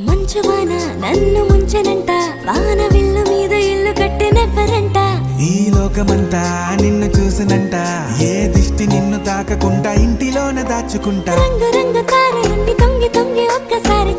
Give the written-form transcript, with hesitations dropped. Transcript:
మంచువాన నన్ను ముంచెనంట, వాన విల్లు మీద ఇల్లు కట్టినెవ్వరంట. ఈ లోకమంతా నిన్ను చూసినంట, ఏ దిష్టి నిన్ను తాకకుండా ఇంటిలోన దాచుకుంటా. రంగు రంగు తారలన్నీ తొంగి తొంగి ఒక్కసారి